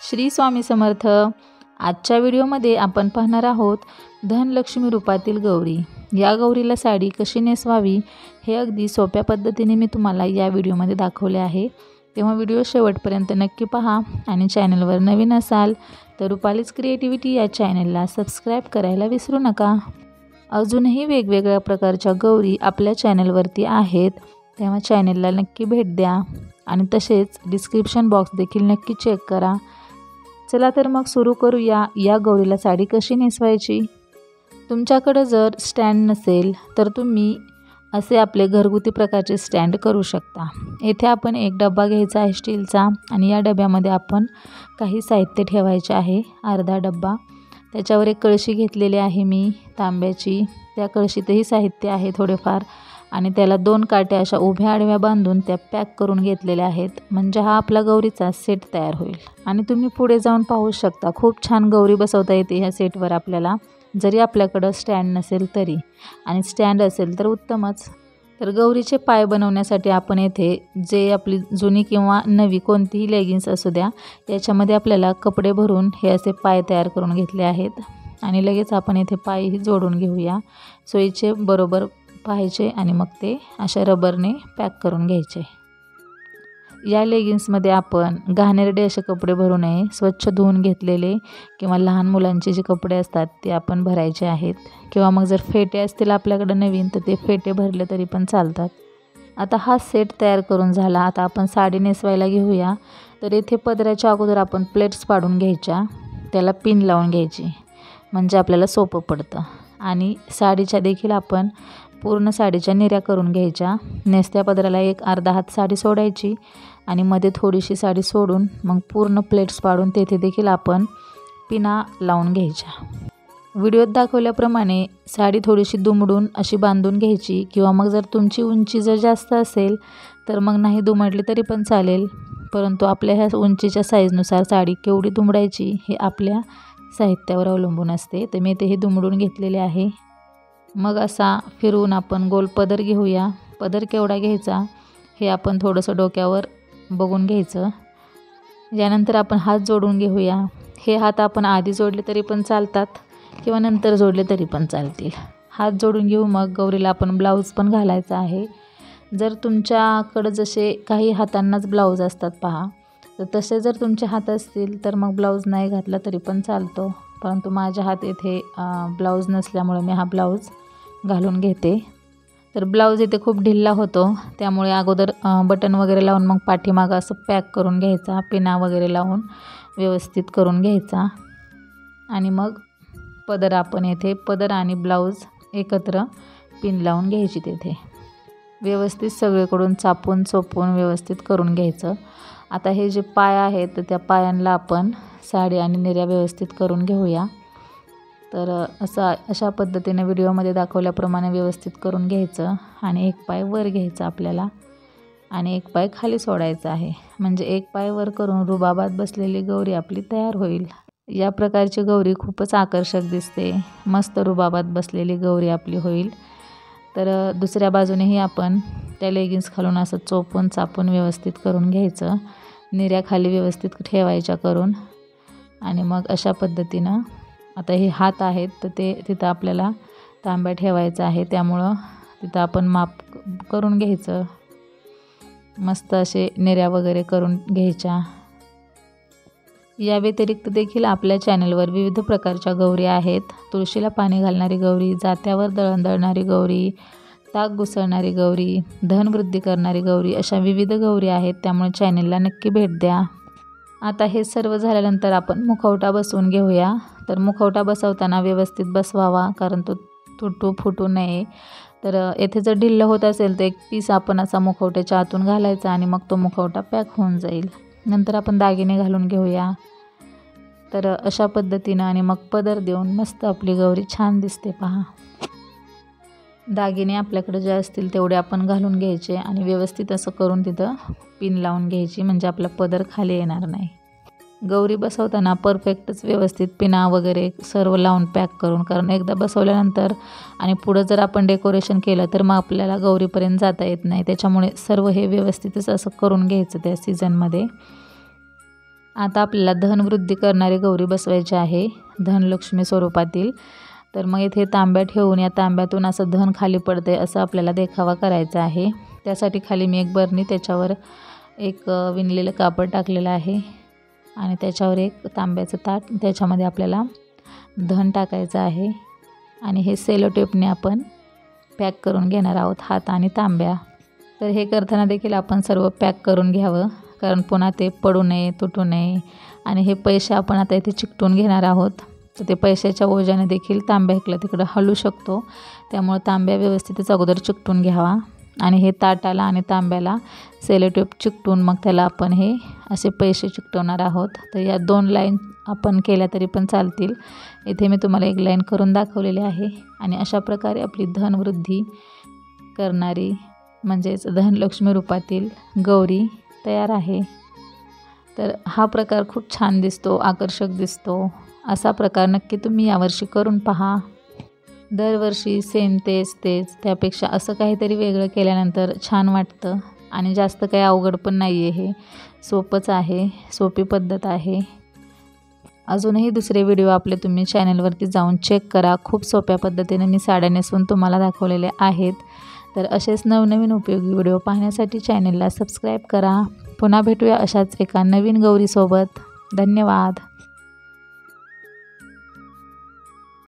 श्री स्वामी समर्थ। आजच्या व्हिडिओमध्ये आपण पाहणार आहोत धनलक्ष्मी रूपातील गौरी। या गौरीला साडी कशी नेसवावी हे अगदी सोप्या पद्धतीने मी तुम्हाला या व्हिडिओमध्ये दाखवले आहे। तेव्हा व्हिडिओ शेवटपर्यंत नक्की पहा आणि चॅनलवर नवीन असाल तर रुपालीज क्रिएटिव्हिटी या चॅनलला सबस्क्राईब करायला विसरू नका। अजूनही वेगवेगळ्या प्रकारच्या गौरी आपल्या चॅनलवरती आहेत, तेव्हा चॅनलला नक्की भेट द्या आणि तसेच डिस्क्रिप्शन बॉक्स देखील नक्की चेक करा। चला तर मग सुरू करूया या गौरीला साडी कशी नेसवायची। तुमच्याकडे जर स्टँड नसेल तर तुम्ही असे आपले घरगुती प्रकारचे स्टँड करू शकता। येथे आपण एक डबा घ्यायचा आहे स्टीलचा आणि या डब्यामध्ये आपण काही साहित्य ठेवायचे आहे। अर्धा डब्बा, त्याच्यावर एक कळशी घेतलेली आहे मी तांब्याची, त्या कळशीतही साहित्य आहे थोडेफार आणि त्याला 2 काट्या अशा उभ्या आडव्या बांधून त्या पॅक करून घेतलेल्या आहेत, म्हणजे हा आपला गौरीचा सेट तयार होईल। आणि तुम्ही पुढे जाऊन पाहू शकता, खूप छान गौरी बसवता येते ह्या सेटवर आपल्याला, जरी आपल्याकडं स्टँड नसेल तरी, आणि स्टँड असेल तर उत्तमच। तर गौरीचे पाय बनवण्यासाठी आपण येथे जे आपली जुनी किंवा नवी कोणतीही लेगिन्स असू द्या, याच्यामध्ये आपल्याला कपडे भरून हे असे पाय तयार करून घेतले आहेत आणि लगेच आपण येथे पायही जोडून घेऊया। सोयीचे बरोबर पाहायचे आणि मग ते अशा रबरने पॅक करून घ्यायचे। या लेगिन्समध्ये आपण घाणेरडे असे कपडे भरू नये, स्वच्छ धुवून घेतलेले किंवा लहान मुलांचे जे कपडे असतात ते आपण भरायचे आहेत, किंवा मग जर फेटे असतील आपल्याकडे नवीन तर ते फेटे भरले तरी पण चालतात। आता हा सेट तयार करून झाला, आता आपण साडी नेसवायला घेऊया। तर येथे पदराच्या अगोदर आपण प्लेट्स पाडून घ्यायच्या, त्याला पिन लावून घ्यायची म्हणजे आपल्याला सोपं पडतं। आणि साडीच्या देखील आपण पूर्ण साडीच्या निऱ्या करून घ्यायच्या। नेसत्या पदराला एक अर्धा हात साडी सोडायची आणि मध्ये थोडीशी साडी सोडून मग पूर्ण प्लेट्स पाडून तेथे देखील आपण पिना लावून घ्यायच्या। व्हिडिओत दाखवल्याप्रमाणे साडी थोडीशी दुमडून अशी बांधून घ्यायची, किंवा मग जर तुमची उंची जर जास्त असेल तर मग नाही दुमडली तरी पण चालेल, परंतु आपल्या ह्या उंचीच्या साईजनुसार साडी केवढी दुमडायची हे आपल्या साहित्यावर अवलंबून असते। तर मी ते दुमडून घेतलेले आहे। मग असा फिरवून आपण गोल पदर घेऊया। पदर केवढा घ्यायचा हे आपण थोडंसं डोक्यावर बघून घ्यायचं। यानंतर आपण हात जोडून घेऊया। हे हात आपण आधी जोडले तरी पण चालतात किंवा नंतर जोडले तरी पण चालतील। हात जोडून घेऊ। मग गौरीला आपण ब्लाऊज पण घालायचा आहे। जर तुमच्याकडं जसे काही हातांनाच ब्लाऊज असतात पहा, तर तसे जर तुमचे हात असतील तर मग ब्लाऊज नाही घातला तरी पण चालतो, परंतु माझ्या हात येथे ब्लाऊज नसल्यामुळे मी हा ब्लाऊज घालून घेते। तर ब्लाऊज इथे खूप ढिल्ला होतो, त्यामुळे अगोदर बटन वगैरे लावून मग पाठीमागं असं पॅक करून घ्यायचा, पिना वगैरे लावून व्यवस्थित करून घ्यायचा। आणि मग पदर आपण येथे पदर आणि ब्लाऊज एकत्र पिन लावून घ्यायची, तेथे व्यवस्थित सगळीकडून चापून चोपून व्यवस्थित करून घ्यायचं। आता हे जे पाय आहेत तर त्या पायांना आपण साडी आणि निऱ्या व्यवस्थित करून घेऊया। तर अशा पद्धतीने व्हिडिओमध्ये दाखवल्याप्रमाणे व्यवस्थित करून घ्यायचं आणि एक पाय वर घ्यायचा आपल्याला आणि एक पाय खाली सोडायचा आहे, म्हणजे एक पाय वर करून रुबाबात बसलेली गौरी आपली तयार होईल। या प्रकारची गौरी खूपच आकर्षक दिसते, मस्त रुबाबात बसलेली गौरी आपली होईल। तर दुसऱ्या बाजूनेही आपण त्या लेगिन्स खालून असं चोपून चापून व्यवस्थित करून घ्यायचं, निऱ्या खाली व्यवस्थित ठेवायच्या करून। आणि मग अशा पद्धतीनं आता हे हात आहेत तर ते तिथं आपल्याला तांब्या ठेवायचा आहे, त्यामुळं तिथं आपण माप करून घ्यायचं, मस्त असे निऱ्या वगैरे करून घ्यायच्या। या व्यतिरिक्त देखील आपल्या चॅनलवर विविध प्रकारच्या गौरी आहेत। तुळशीला पाणी घालणारी गौरी, जात्यावर दळण दळणारी गौरी, ताक घुसळणारी गौरी, धनवृद्धी करणारी गौरी, अशा विविध गौरी आहेत, त्यामुळे चॅनलला नक्की भेट द्या। आता हे सर्व झाल्यानंतर आपण मुखवटा बसवून घेऊया। तर मुखवटा बसवताना व्यवस्थित बसवावा, कारण तो तुटू फुटू नये। तर येथे जर ढिल्लं होत असेल तर एक पीस आपण असा मुखवट्याच्या आतून घालायचा आणि मग तो मुखवटा पॅक होऊन जाईल। नंतर आपण दागिने घालून घेऊया। तर अशा पद्धतीनं आणि मग पदर देऊन मस्त आपली गौरी छान दिसते पहा। दागिने आपल्याकडे जे असतील तेवढे आपण घालून घ्यायचे आणि व्यवस्थित असं करून तिथं पिन लावून घ्यायची, म्हणजे आपला पदर खाली येणार नाही। गौरी बसवताना परफेक्टच व्यवस्थित पिना वगैरे सर्व लावून पॅक करून, कारण एकदा बसवल्यानंतर आणि पुढं जर आपण डेकोरेशन केलं तर मग आपल्याला गौरीपर्यंत जाता येत नाही, त्याच्यामुळे सर्व हे व्यवस्थितच असं करून घ्यायचं त्या सीझनमध्ये। आता आपल्याला धनवृद्धी करणारी गौरी बसवायची आहे, धनलक्ष्मी स्वरूपातील. तर मग इथे तांब्या ठेवून या तांब्यातून असं धन खाली पडते असं आपल्याला देखावा करायचा आहे. त्यासाठी खाली मी एक बरणी, त्याच्यावर एक विणलेलं कापड टाकलेलं आहे आणि त्याच्यावर एक तांब्याचं ताट, त्याच्यामध्ये आपल्याला धन टाकायचं आहे आणि हे सेलो टेपने आपण पॅक करून घेणार आहोत, हात आणि तांब्या. तर हे करताना देखील आपण सर्व पॅक करून घ्यावं, कारण पुन्हा ते पडू नये, तुटू नये. आणि हे पैसे आपण आता इथे चिकटून घेणार आहोत, तर ते पैशाच्या ओझ्याने देखील तांब्या इकडं तिकडं हलू शकतो. त्यामुळे तांब्या व्यवस्थितच अगोदर चिकटून घ्यावा आणि हे ताटाला आणि तांब्याला सेलो टेप चिकटून मग त्याला आपण हे असे पैसे चिकटवणार आहोत. तर या 2 लाईन आपण केल्या तरी पण चालतील. इथे मी तुम्हाला एक लाईन करून दाखवलेली आहे आणि अशा प्रकारे आपली धनवृद्धी करणारी म्हणजेच धनलक्ष्मी रूपातील गौरी तयार आहे. तर हा प्रकार खूप छान दिसतो, आकर्षक दिसतो. असा प्रकार नक्की तुम्ही यावर्षी करून पहा. दरवर्षी सेम तेच त्यापेक्षा असं काहीतरी वेगळं केल्यानंतर छान वाटतं आणि जास्त काही अवघड पण नाही आहे. हे सोपंच आहे, सोपी पद्धत आहे. अजूनही दुसरे व्हिडिओ आपले तुम्ही चॅनलवरती जाऊन चेक करा. खूप सोप्या पद्धतीने मी साड्या नेसवून तुम्हाला दाखवलेले आहेत. तर असेच नवनवीन उपयोगी व्हिडिओ पाहण्यासाठी चॅनलला सबस्क्राईब करा. पुन्हा भेटूया अशाच एका नवीन गौरीसोबत. धन्यवाद.